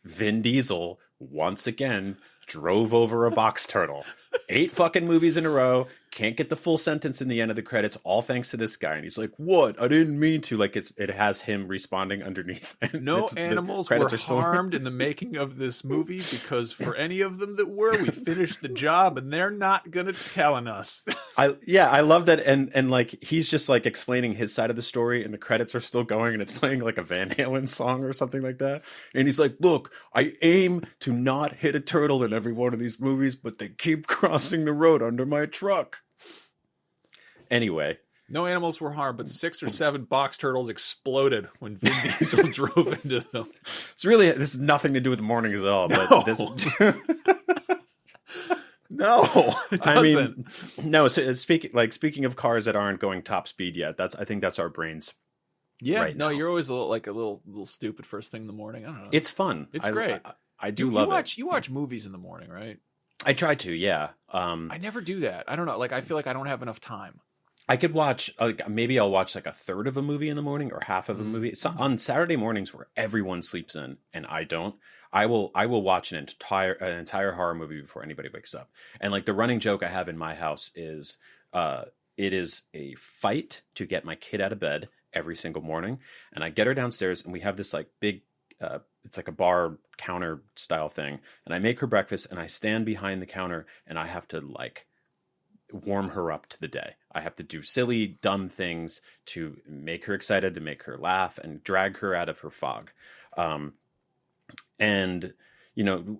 [SPEAKER 4] Vin Diesel once again drove over a box turtle? 8 fucking movies in a row, can't get the full sentence in the end of the credits, all thanks to this guy. And he's like, what? I didn't mean to. Like, it has him responding underneath.
[SPEAKER 5] No animals were harmed in the making of this movie, because for any of them that were, we finished the job and they're not gonna telling us.
[SPEAKER 4] I love that. And like, he's just like explaining his side of the story and the credits are still going and it's playing like a Van Halen song or something like that. And he's like, look, I aim to not hit a turtle in every one of these movies, but they keep crossing the road under my truck. Anyway.
[SPEAKER 5] No animals were harmed, but 6 or 7 box turtles exploded when Vin Diesel drove into them.
[SPEAKER 4] This is nothing to do with the mornings at all. But this...
[SPEAKER 5] No, it doesn't.
[SPEAKER 4] I mean, no. So speaking of cars that aren't going top speed yet, I think that's our brains.
[SPEAKER 5] Yeah,
[SPEAKER 4] right
[SPEAKER 5] no,
[SPEAKER 4] now.
[SPEAKER 5] you're always a little stupid first thing in the morning. I don't know.
[SPEAKER 4] It's fun.
[SPEAKER 5] It's great.
[SPEAKER 4] I do love it.
[SPEAKER 5] You watch movies in the morning, right?
[SPEAKER 4] I try to, yeah.
[SPEAKER 5] I never do that. I don't know. Like, I feel like I don't have enough time.
[SPEAKER 4] I could watch, maybe I'll watch like a third of a movie in the morning or half of a movie. So on Saturday mornings where everyone sleeps in and I don't, I will watch an entire horror movie before anybody wakes up. And like the running joke I have in my house is, it is a fight to get my kid out of bed every single morning. And I get her downstairs and we have this like big, it's like a bar counter style thing. And I make her breakfast and I stand behind the counter and I have to like warm her up to the day. I have to do silly, dumb things to make her excited, to make her laugh and drag her out of her fog. And,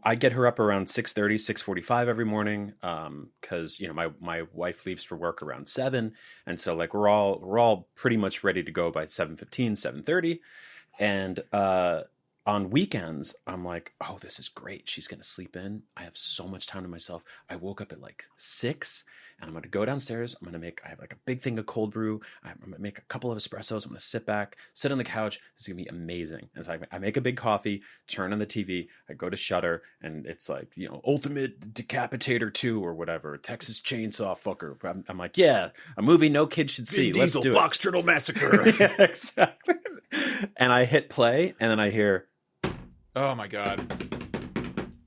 [SPEAKER 4] I get her up around 6:30, 6:45 every morning. Cause my wife leaves for work around 7. And so like, we're all pretty much ready to go by 7:15, 7:30. And, on weekends, I'm like, oh, this is great. She's going to sleep in. I have so much time to myself. I woke up at like 6 and I'm going to go downstairs. I have like a big thing of cold brew. I'm going to make a couple of espressos. I'm going to sit back, sit on the couch. This is going to be amazing. And so I make a big coffee, turn on the TV. I go to Shudder and it's like, Ultimate Decapitator 2 or whatever. Texas Chainsaw Fucker. I'm like, yeah, a movie no kid should see.
[SPEAKER 5] Vin Diesel,
[SPEAKER 4] Let's do
[SPEAKER 5] Box Turtle Massacre.
[SPEAKER 4] Yeah, exactly. And I hit play and then I hear,
[SPEAKER 5] oh my God.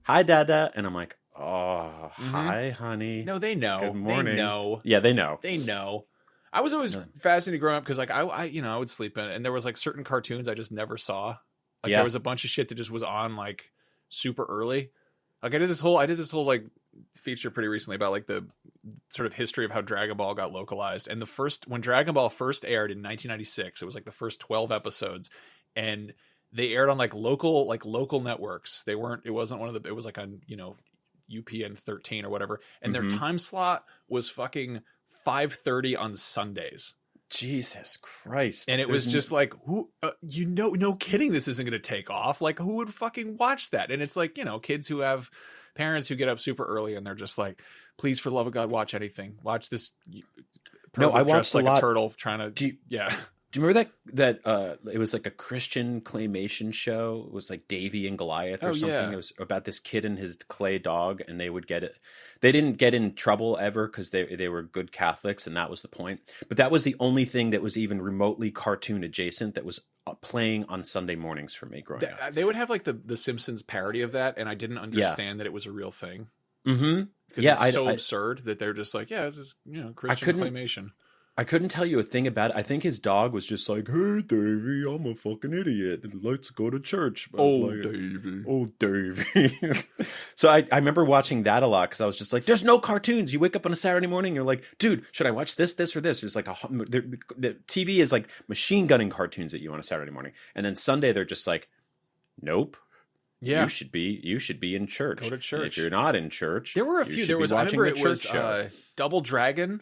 [SPEAKER 4] Hi, Dada. And I'm like, oh, hi, honey.
[SPEAKER 5] No, they know.
[SPEAKER 4] Good morning.
[SPEAKER 5] They know.
[SPEAKER 4] Yeah, they know.
[SPEAKER 5] They know. I was always fascinated growing up because like I would sleep in it, and there was like certain cartoons I just never saw. Like there was a bunch of shit that just was on like super early. Like I did this whole like feature pretty recently about like the sort of history of how Dragon Ball got localized. And when Dragon Ball first aired in 1996, it was like the first 12 episodes, and they aired on like local networks. It wasn't one of the, it was like on, UPN 13 or whatever. And their time slot was fucking 5:30 on Sundays.
[SPEAKER 4] Jesus Christ.
[SPEAKER 5] And it was just like, no kidding, this isn't going to take off. Like, who would fucking watch that? And it's like, kids who have parents who get up super early and they're just like, please, for the love of God, watch anything. Watch this.
[SPEAKER 4] No, I watched
[SPEAKER 5] like
[SPEAKER 4] a lot.
[SPEAKER 5] A turtle trying to,
[SPEAKER 4] Do you remember that it was like a Christian claymation show? It was like Davy and Goliath or something.
[SPEAKER 5] Yeah.
[SPEAKER 4] It was about this kid and his clay dog, and they would get it. They didn't get in trouble ever because they were good Catholics, and that was the point. But that was the only thing that was even remotely cartoon adjacent that was playing on Sunday mornings for me growing up.
[SPEAKER 5] They would have like the Simpsons parody of that, and I didn't understand that it was a real thing.
[SPEAKER 4] Mm-hmm.
[SPEAKER 5] Because it's so absurd that they're just like, this is Christian claymation.
[SPEAKER 4] I couldn't tell you a thing about it. I think his dog was just like, hey, Davey, I'm a fucking idiot. Let's go to church.
[SPEAKER 5] Davey.
[SPEAKER 4] Oh, Davey. So I remember watching that a lot because I was just like, there's no cartoons. You wake up on a Saturday morning, you're like, dude, should I watch this, or this? There's like the TV is like machine gunning cartoons at you on a Saturday morning. And then Sunday, they're just like, nope. Yeah, you should be in church.
[SPEAKER 5] Go to church.
[SPEAKER 4] And if you're not in church,
[SPEAKER 5] there were a few. I remember it was Double Dragon.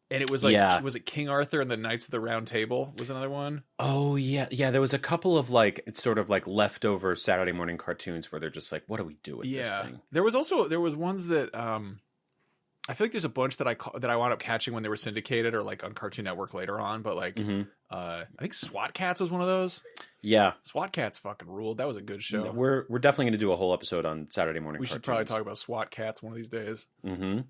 [SPEAKER 5] And it was like, was it King Arthur and the Knights of the Round Table was another one? Oh, yeah. Yeah, there was a couple of like, it's sort of like leftover Saturday morning cartoons where they're just like, what do we do with this thing? There was ones that, I feel like there's a bunch that I wound up catching when they were syndicated or like on Cartoon Network later on. But like, I think SWAT Cats was one of those.
[SPEAKER 4] Yeah.
[SPEAKER 5] SWAT Cats fucking ruled. That was a good show.
[SPEAKER 4] We're definitely going to do a whole episode on Saturday morning cartoons.
[SPEAKER 5] We should probably talk about SWAT Cats one of these days.
[SPEAKER 4] Mm-hmm.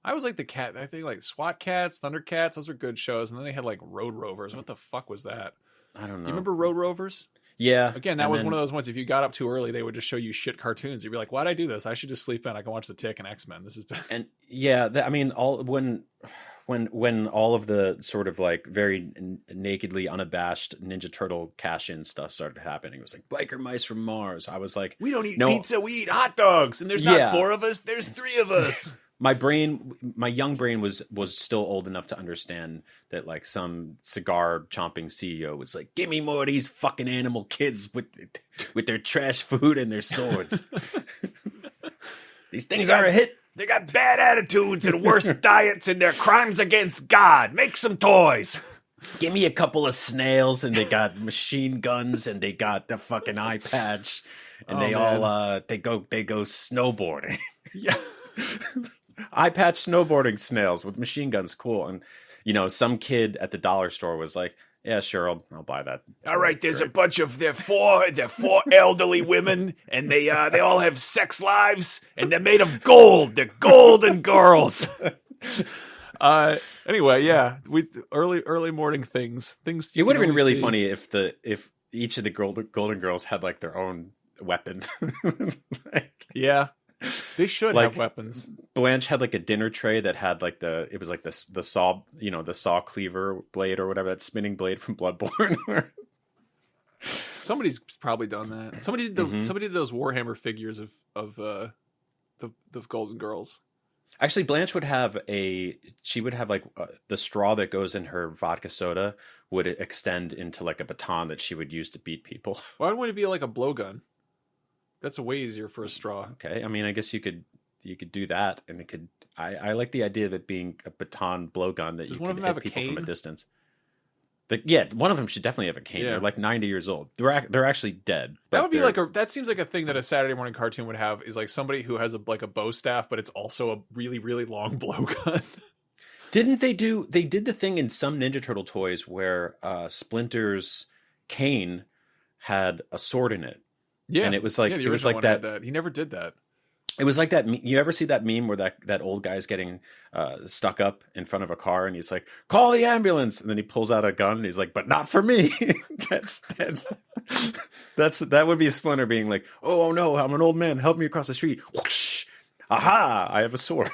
[SPEAKER 5] I was like I think like SWAT Cats, Thundercats, those are good shows. And then they had like Road Rovers. What the fuck was that?
[SPEAKER 4] I don't know.
[SPEAKER 5] Do you remember Road Rovers?
[SPEAKER 4] Yeah.
[SPEAKER 5] Again, that was one of those ones, if you got up too early, they would just show you shit cartoons. You'd be like, why'd I do this? I should just sleep in. I can watch The Tick and X-Men. This is bad.
[SPEAKER 4] And yeah, when all of the sort of like very nakedly unabashed Ninja Turtle cash-in stuff started happening, it was like biker mice from Mars. I was like,
[SPEAKER 5] we don't eat pizza, we eat hot dogs. And there's not 4 of us, there's 3 of us.
[SPEAKER 4] My young brain was still old enough to understand that like some cigar chomping CEO was like, give me more of these fucking animal kids with their trash food and their swords. These things are a hit.
[SPEAKER 5] They got bad attitudes and worse diets and their crimes against God. Make some toys.
[SPEAKER 4] Give me a couple of snails and they got machine guns and they got the fucking eye patch and they go snowboarding.
[SPEAKER 5] Yeah.
[SPEAKER 4] Eye patch snowboarding snails with machine guns, cool. And some kid at the dollar store was like, yeah, sure, I'll buy that.
[SPEAKER 5] All right, there's a bunch of they're four elderly women, and they all have sex lives, and they're made of gold. They're golden girls. Anyway, yeah, early morning things.
[SPEAKER 4] It would have been really funny if each of the golden girls had like their own weapon.
[SPEAKER 5] Yeah. They should have weapons.
[SPEAKER 4] Blanche had like a dinner tray that had like the saw, the saw cleaver blade or whatever, that spinning blade from Bloodborne.
[SPEAKER 5] Somebody's probably done that. Somebody did those Warhammer figures of the Golden Girls.
[SPEAKER 4] Actually, Blanche would have the straw that goes in her vodka soda would extend into like a baton that she would use to beat people.
[SPEAKER 5] Why wouldn't it be like a blowgun? That's way easier for a straw.
[SPEAKER 4] Okay, I mean, I guess you could do that, and it could. I like the idea of it being a baton blowgun that you can hit people from a distance. One of them should definitely have a cane. Yeah. They're like 90 years old. They're actually dead.
[SPEAKER 5] That would be that seems like a thing that a Saturday morning cartoon would have, is like somebody who has a bow staff, but it's also a really, really long blowgun.
[SPEAKER 4] Didn't they did the thing in some Ninja Turtle toys where Splinter's cane had a sword in it? Yeah, and it was like
[SPEAKER 5] the original one had that. He never did that.
[SPEAKER 4] It was like that. You ever see that meme where that old guy's getting stuck up in front of a car and he's like, "Call the ambulance," and then he pulls out a gun and he's like, "But not for me." that would be Splinter being like, "Oh no, I'm an old man. Help me across the street." Whoosh! Aha! I have a sword.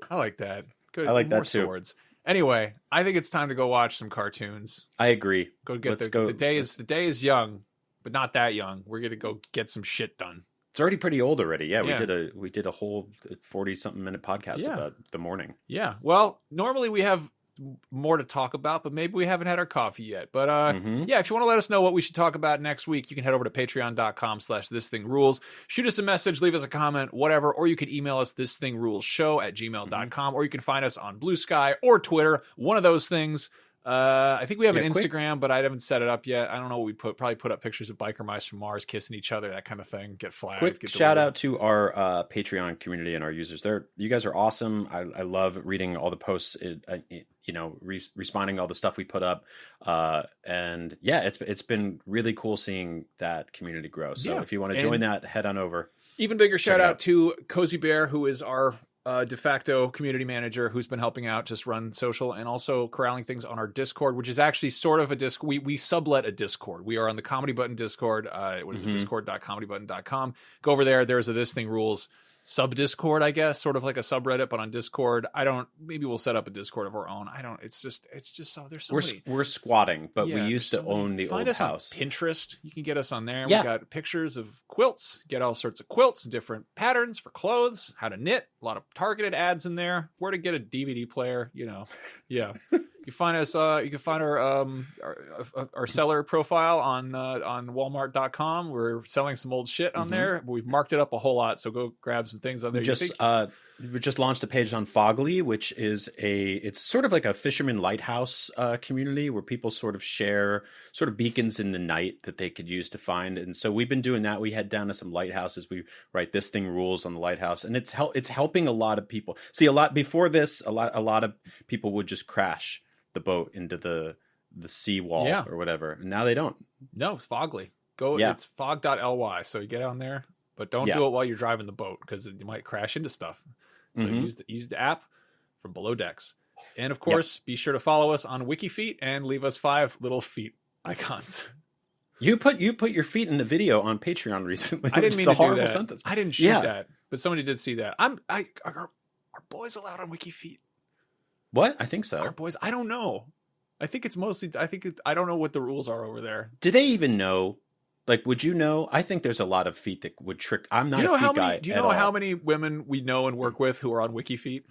[SPEAKER 5] I like that. Good.
[SPEAKER 4] I like
[SPEAKER 5] More
[SPEAKER 4] that too.
[SPEAKER 5] Swords. Anyway, I think it's time to go watch some cartoons.
[SPEAKER 4] I agree.
[SPEAKER 5] Go get
[SPEAKER 4] Let's
[SPEAKER 5] the day is young, but not that young. We're gonna go get some shit done.
[SPEAKER 4] It's already pretty old already. Yeah,
[SPEAKER 5] Yeah.
[SPEAKER 4] we did a whole 40-something minute podcast
[SPEAKER 5] Yeah.
[SPEAKER 4] about the morning.
[SPEAKER 5] Yeah. Well, normally we have more to talk about, but maybe we haven't had our coffee yet. But yeah, if you want to let us know what we should talk about next week, you can head over to patreon.com/thisthingrules. Shoot us a message, leave us a comment, whatever, or you can email us thisthingrules@gmail.com, or you can find us on Blue Sky or Twitter, one of those things. I think we have an Instagram, but I haven't set it up yet. I don't know what we probably put up pictures of biker mice from Mars kissing each other, that kind of thing. Get flagged.
[SPEAKER 4] Quick shout out to our Patreon community and our users. You guys are awesome. I love reading all the posts, responding to all the stuff we put up. And yeah, it's been really cool seeing that community grow. So if you want to join that, head on over.
[SPEAKER 5] Even bigger shout out to Cozy Bear, who is our de facto community manager, who's been helping out just run social and also corralling things on our Discord, which is actually sort of a we sublet a Discord. We are on the Comedy Button Discord. What is it? Discord.comedybutton.com. Go over there. There's a This Thing Rules sub Discord, I guess, sort of like a subreddit, but on Discord. Maybe we'll set up a Discord of our own. It's just so there's so many.
[SPEAKER 4] We're squatting, but we used to
[SPEAKER 5] so
[SPEAKER 4] own the
[SPEAKER 5] find
[SPEAKER 4] old
[SPEAKER 5] us
[SPEAKER 4] house.
[SPEAKER 5] On Pinterest. You can get us on there.
[SPEAKER 4] Yeah.
[SPEAKER 5] We got pictures of quilts, get all sorts of quilts, different patterns for clothes, how to knit, a lot of targeted ads in there, where to get a DVD player, Yeah. You find us. You can find our seller profile on Walmart.com. We're selling some old shit on there. We've marked it up a whole lot, so go grab some things on there.
[SPEAKER 4] We just launched a page on Fogly, which is it's sort of like a fisherman lighthouse community where people sort of share sort of beacons in the night that they could use to find. And so we've been doing that. We head down to some lighthouses. We write This Thing Rules on the lighthouse, and it's helping a lot of people. See, before this, a lot of people would just crash the boat into the seawall or whatever. And now they don't.
[SPEAKER 5] No, it's Fogly. It's fog.ly. So you get on there, but don't do it while you're driving the boat because you might crash into stuff. So use the app from Below Decks. And of course, be sure to follow us on WikiFeet and leave us 5 little feet icons.
[SPEAKER 4] You put your feet in a video on Patreon recently.
[SPEAKER 5] I didn't mean to do that.
[SPEAKER 4] Sentence.
[SPEAKER 5] I didn't shoot that, but somebody did see that. Are boys allowed on WikiFeet?
[SPEAKER 4] What? I think so.
[SPEAKER 5] Our boys, I don't know. I think it's mostly. I don't know what the rules are over there.
[SPEAKER 4] Do they even know? Like, would you know? I think there's a lot of feet that would trick. I'm not a feet guy.
[SPEAKER 5] Do you know how many women we know and work with who are on WikiFeet?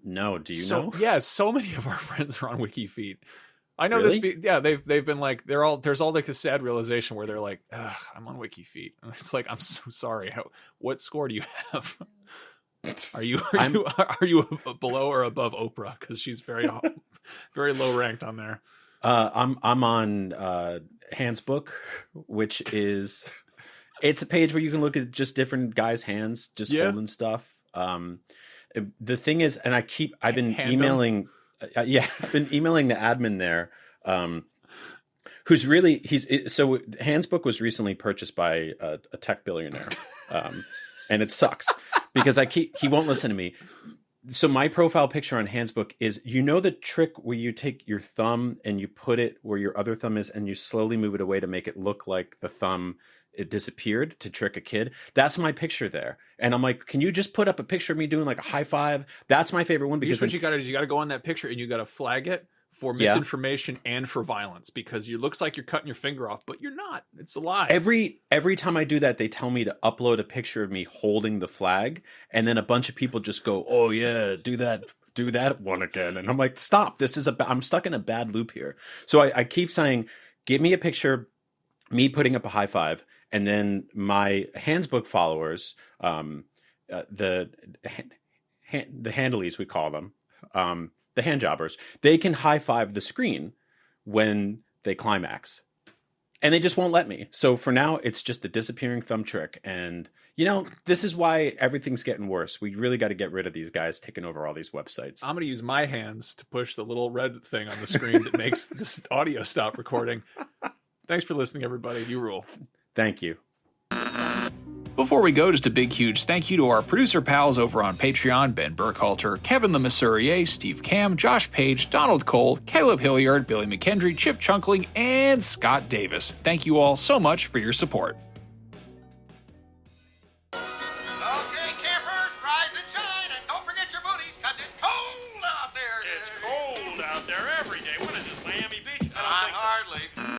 [SPEAKER 4] No. Do you know?
[SPEAKER 5] Yeah, so many of our friends are on WikiFeet. I know
[SPEAKER 4] really?
[SPEAKER 5] this. Yeah, they've been like there's all like a sad realization where they're like, I'm on WikiFeet, and it's like, I'm so sorry. What score do you have? Are you below or above Oprah? Because she's very very low ranked on there.
[SPEAKER 4] I'm on Hands Book, which is it's a page where you can look at just different guys' hands just holding stuff. The thing is, and I've been emailing the admin there, so Hands Book was recently purchased by a tech billionaire, and it sucks because he won't listen to me. So my profile picture on Handsbook is, the trick where you take your thumb and you put it where your other thumb is and you slowly move it away to make it look like the thumb, it disappeared to trick a kid. That's my picture there. And I'm like, can you just put up a picture of me doing like a high five? That's my favorite one. Because
[SPEAKER 5] what you got to do is you got to go on that picture and you got to flag it for misinformation and for violence, because it looks like you're cutting your finger off, but you're not. It's a lie.
[SPEAKER 4] Every time I do that, they tell me to upload a picture of me holding the flag, and then a bunch of people just go, "Oh yeah, do that one again." And I'm like, "Stop! I'm stuck in a bad loop here." So I keep saying, "Give me a picture, me putting up a high five," and then my Handsbook followers, the handlies we call them. The hand jobbers, they can high five the screen when they climax, and they just won't let me. So for now, it's just the disappearing thumb trick. And this is why everything's getting worse. We really got to get rid of these guys taking over all these websites.
[SPEAKER 5] I'm going to use my hands to push the little red thing on the screen that makes this audio stop recording. Thanks for listening, everybody. You rule.
[SPEAKER 4] Thank you.
[SPEAKER 5] Before we go, just a big, huge thank you to our producer pals over on Patreon: Ben Burkhalter, Kevin the Mesurier, Steve Cam, Josh Page, Donald Cole, Caleb Hilliard, Billy McKendry, Chip Chunkling, and Scott Davis. Thank you all so much for your support.